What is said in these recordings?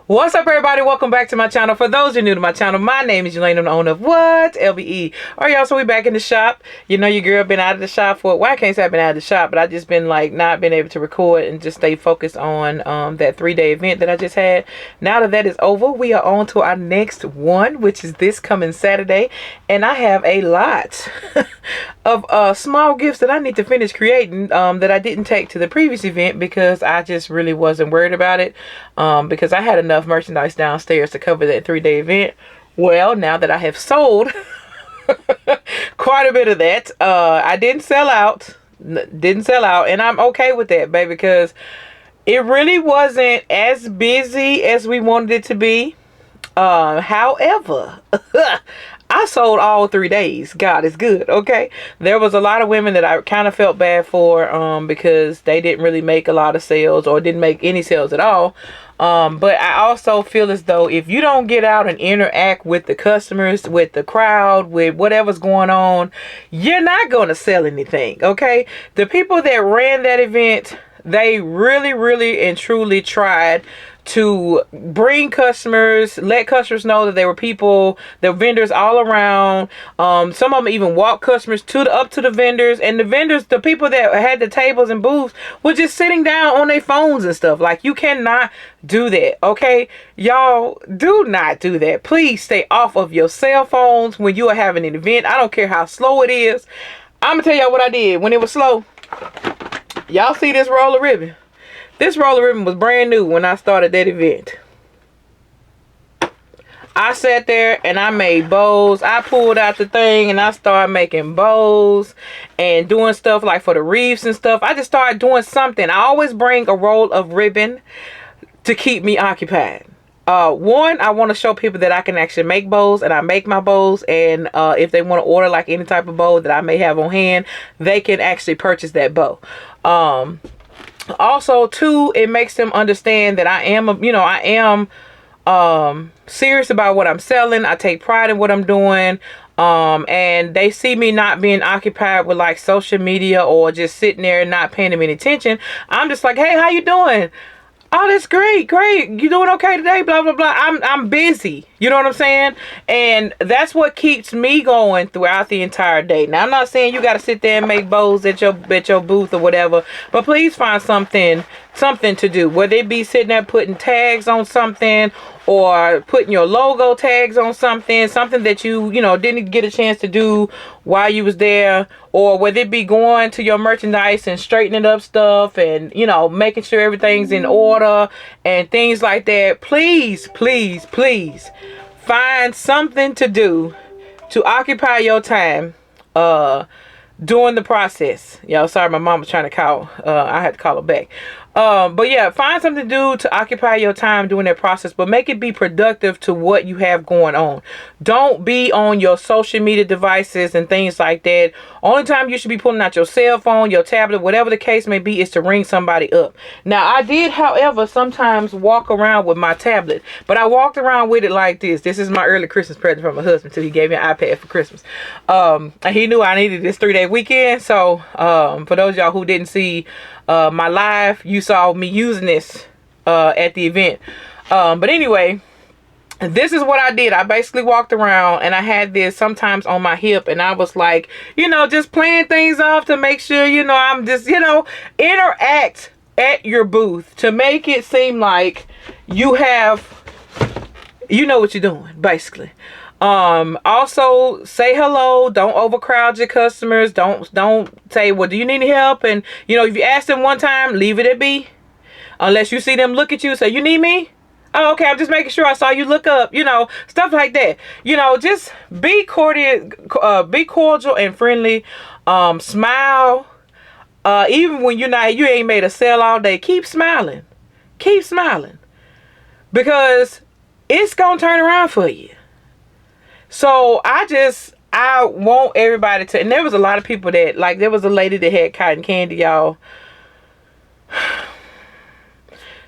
What's up, everybody? Welcome back to my channel. For those who are new to my channel, my name is Elaine. I'm the owner of what? LBE. Alright, y'all, so we back in the shop. You know your girl been out of the shop for, well, I can't say I've been out of the shop, but I just been like not been able to record and just stay focused on that 3-day event that I just had. Now that is over, we are on to our next one, which is this coming Saturday. And I have a lot of small gifts that I need to finish creating that I didn't take to the previous event because I just really wasn't worried about it because I had enough merchandise downstairs to cover that 3-day event. Well, now that I have sold quite a bit of that, I didn't sell out, and I'm okay with that, baby, because it really wasn't as busy as we wanted it to be. However, I sold all 3 days. God is good. Okay. There was a lot of women that I kind of felt bad for because they didn't really make a lot of sales or didn't make any sales at all. But I also feel as though if you don't get out and interact with the customers, with the crowd, with whatever's going on, you're not going to sell anything. Okay. The people that ran that event, they really and truly tried to bring customers, let customers know that there were people, there were vendors all around. Some of them even walked customers up to the vendors, and the vendors, the people that had the tables and booths, were just sitting down on their phones and stuff. Like, you cannot do that. Okay, y'all, do not do that. Please stay off of your cell phones when you are having an event. I don't care how slow it is. I'm gonna tell y'all what I did when it was slow. Y'all see this roll of ribbon? This roll of ribbon was brand new when I started that event. I sat there and I made bows. I pulled out the thing and I started making bows and doing stuff like for the wreaths and stuff. I just started doing something. I always bring a roll of ribbon to keep me occupied. One, I want to show people that I can actually make bows, and I make my bows, and if they want to order like any type of bow that I may have on hand, they can actually purchase that bow. Also, too, it makes them understand that I am serious about what I'm selling. I take pride in what I'm doing. And they see me not being occupied with like social media or just sitting there and not paying them any attention. I'm just like, hey, how you doing? Oh, that's great. You doing okay today? Blah, blah, blah. I'm busy. You know what I'm saying? And that's what keeps me going throughout the entire day. Now, I'm not saying you got to sit there and make bows at your booth or whatever, but please find something to do. Whether it be sitting there putting tags on something or putting your logo tags on something that you didn't get a chance to do while you was there, or whether it be going to your merchandise and straightening up stuff and making sure everything's in order and things like that. Please find something to do to occupy your time during the process. Y'all, sorry, my mom was trying to call. I had to call her back. But yeah, find something to do to occupy your time during that process, but make it be productive to what you have going on. Don't be on your social media devices and things like that. Only time you should be pulling out your cell phone, your tablet, whatever the case may be, is to ring somebody up. Now, I did, however, sometimes walk around with my tablet, but I walked around with it like this. This is my early Christmas present from my husband, so he gave me an iPad for Christmas. And he knew I needed this 3-day weekend. So for those of y'all who didn't see my live, you saw me using this at the event. But anyway, this is what I did. I basically walked around and I had this sometimes on my hip, and I was like, just playing things off to make sure, I'm just, interact at your booth to make it seem like you have, what you're doing, basically. Also say hello. Don't overcrowd your customers. Don't say, well, do you need any help? And if you ask them one time, leave it at be, unless you see them look at you, say, you need me? Oh, okay, I'm just making sure I saw you look up, stuff like that. Just be cordial and friendly. Smile. Even when you ain't made a sale all day, keep smiling. Keep smiling. Because it's gonna turn around for you. So I want everybody to, and there was a lot of people that, like, there was a lady that had cotton candy, y'all.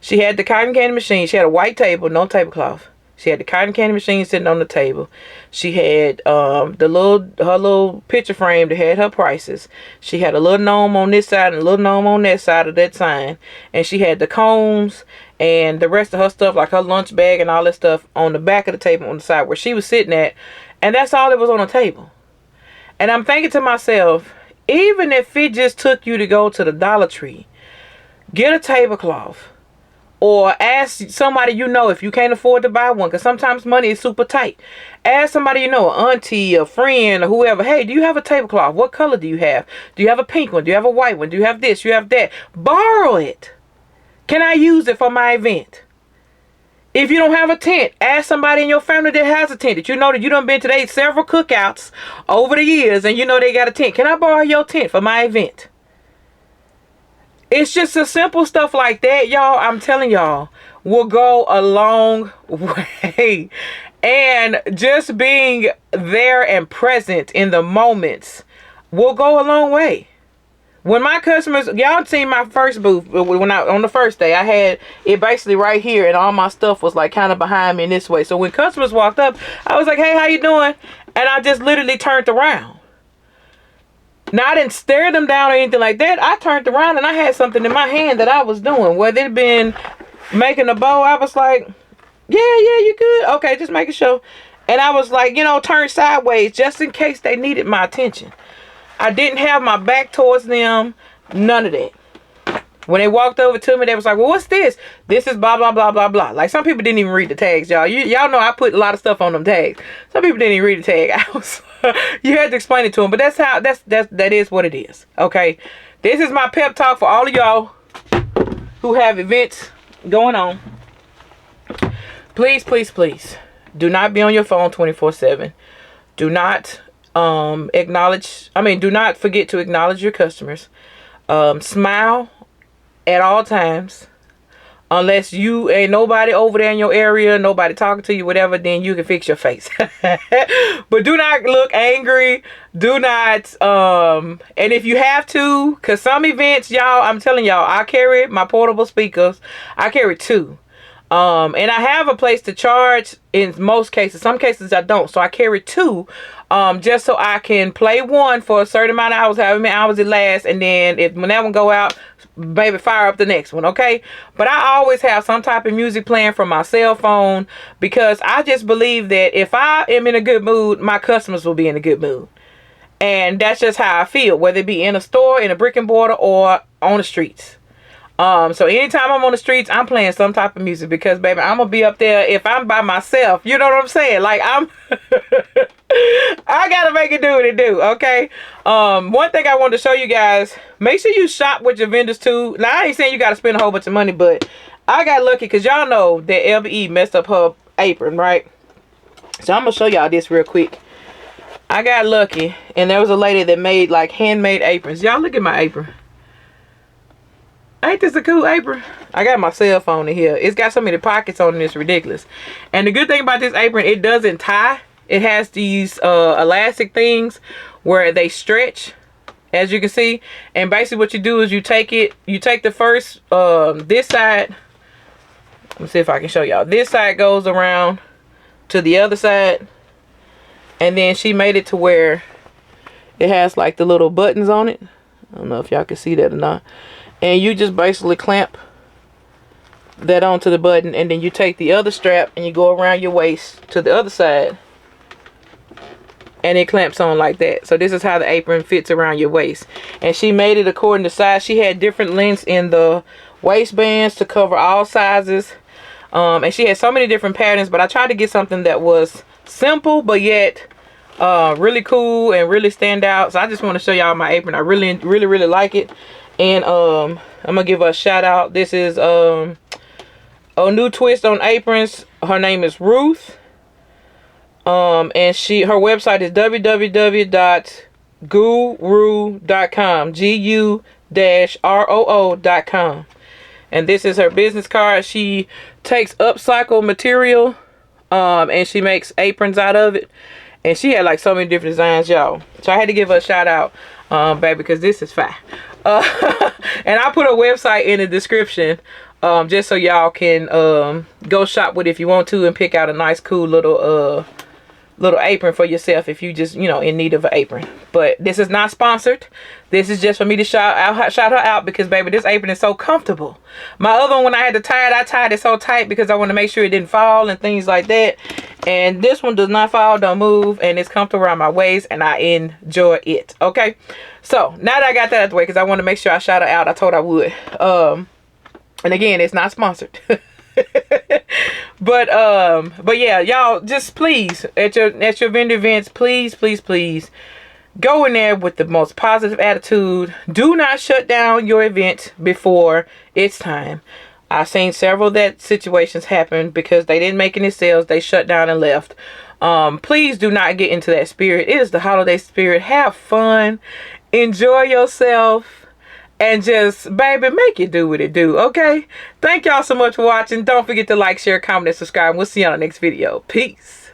She had the cotton candy machine. She had a white table, no tablecloth. She had the cotton candy machine sitting on the table. She had her little picture frame that had her prices. She had a little gnome on this side and a little gnome on that side of that sign. And she had the cones and the rest of her stuff, like her lunch bag and all that stuff, on the back of the table on the side where she was sitting at. And that's all that was on the table. And I'm thinking to myself, even if it just took you to go to the Dollar Tree, get a tablecloth, or ask somebody you know if you can't afford to buy one, because sometimes money is super tight. Ask somebody you know, an auntie, a friend, or whoever, hey, do you have a tablecloth? What color do you have? Do you have a pink one? Do you have a white one? Do you have this? Do you have that? Borrow it. Can I use it for my event? If you don't have a tent, ask somebody in your family that has a tent, that you know that you done been to several cookouts over the years and you know they got a tent. Can I borrow your tent for my event? It's just a simple stuff like that, y'all. I'm telling y'all, will go a long way. And just being there and present in the moments will go a long way. When my customers, y'all seen my first booth, on the first day, I had it basically right here, and all my stuff was like kind of behind me in this way. So when customers walked up, I was like, hey, how you doing? And I just literally turned around. Now, I didn't stare them down or anything like that. I turned around and I had something in my hand that I was doing. Whether it been making a bow, I was like, yeah, you good? Okay, just making sure. And I was like, turn sideways just in case they needed my attention. I didn't have my back towards them. None of that. When they walked over to me, they was like, well, what's this? This is blah, blah, blah, blah, blah. Like, some people didn't even read the tags, y'all. Y'all know I put a lot of stuff on them tags. Some people didn't even read the tag. You had to explain it to them. But that is what it is. Okay? This is my pep talk for all of y'all who have events going on. Please, please, please, do not be on your phone 24/7. Do not do not forget to acknowledge your customers. Smile at all times. Unless you ain't nobody over there in your area, nobody talking to you, whatever, then you can fix your face. But do not look angry. Do not, and if you have to, because some events, y'all, I'm telling y'all, I carry my portable speakers. I carry 2. And I have a place to charge in most cases. Some cases I don't. So I carry 2, just so I can play one for a certain amount of hours, however many hours it lasts. And then when that one go out, maybe fire up the next one. Okay. But I always have some type of music playing from my cell phone, because I just believe that if I am in a good mood, my customers will be in a good mood. And that's just how I feel, whether it be in a store, in a brick and mortar, or on the streets. So anytime I'm on the streets, I'm playing some type of music, because baby, I'm gonna be up there if I'm by myself. You know what I'm saying? Like, I gotta make it do what it do. Okay. One thing I wanted to show you guys, make sure you shop with your vendors too. Now, I ain't saying you gotta spend a whole bunch of money, but I got lucky because y'all know that LBE messed up her apron, right? So I'm gonna show y'all this real quick. I got lucky, and there was a lady that made like handmade aprons. Y'all look at my apron. Ain't this a cool apron? I got my cell phone in here. It's got so many pockets on it, it's ridiculous. And the good thing about this apron, it doesn't tie. It has these elastic things where they stretch, as you can see. And basically what you do is you take the first, this side. Let me see if I can show y'all. This side goes around to the other side. And then she made it to where it has like the little buttons on it. I don't know if y'all can see that or not. And you just basically clamp that onto the button, and then you take the other strap and you go around your waist to the other side, and it clamps on like that. So this is how the apron fits around your waist. And she made it according to size. She had different lengths in the waistbands to cover all sizes. And she had so many different patterns, but I tried to get something that was simple but yet really cool and really stand out. So I just want to show y'all my apron. I really like it. And I'm gonna give her a shout out. This is a new twist on aprons. Her name is Ruth. And her website is www.guru.com. GU-ROO.com. And this is her business card. She takes upcycled material and she makes aprons out of it. And she had like so many different designs, y'all. So I had to give her a shout out, baby, because this is fine. And I put a website in the description, just so y'all can go shop with it if you want to, and pick out a nice cool little little apron for yourself if you just, you know, in need of an apron. But this is not sponsored. This is just for me to shout her out because, baby, this apron is so comfortable. My other one, when I had to tie it, I tied it so tight because I want to make sure it didn't fall and things like that. And this one does not fall, don't move, and it's comfortable around my waist, and I enjoy it. Okay, so now that I got that out of the way, because I want to make sure I shout her out, I told I would. And again, it's not sponsored. but yeah, y'all, just please at your vendor events, please go in there with the most positive attitude. Do not shut down your event before it's time. I've seen several that situations happen because they didn't make any sales. They shut down and left. Please do not get into that spirit. It is the holiday spirit. Have fun, enjoy yourself, and just, baby, make it do what it do. Okay, thank y'all so much for watching. Don't forget to like, share, comment, and subscribe. We'll see you on the next video. Peace.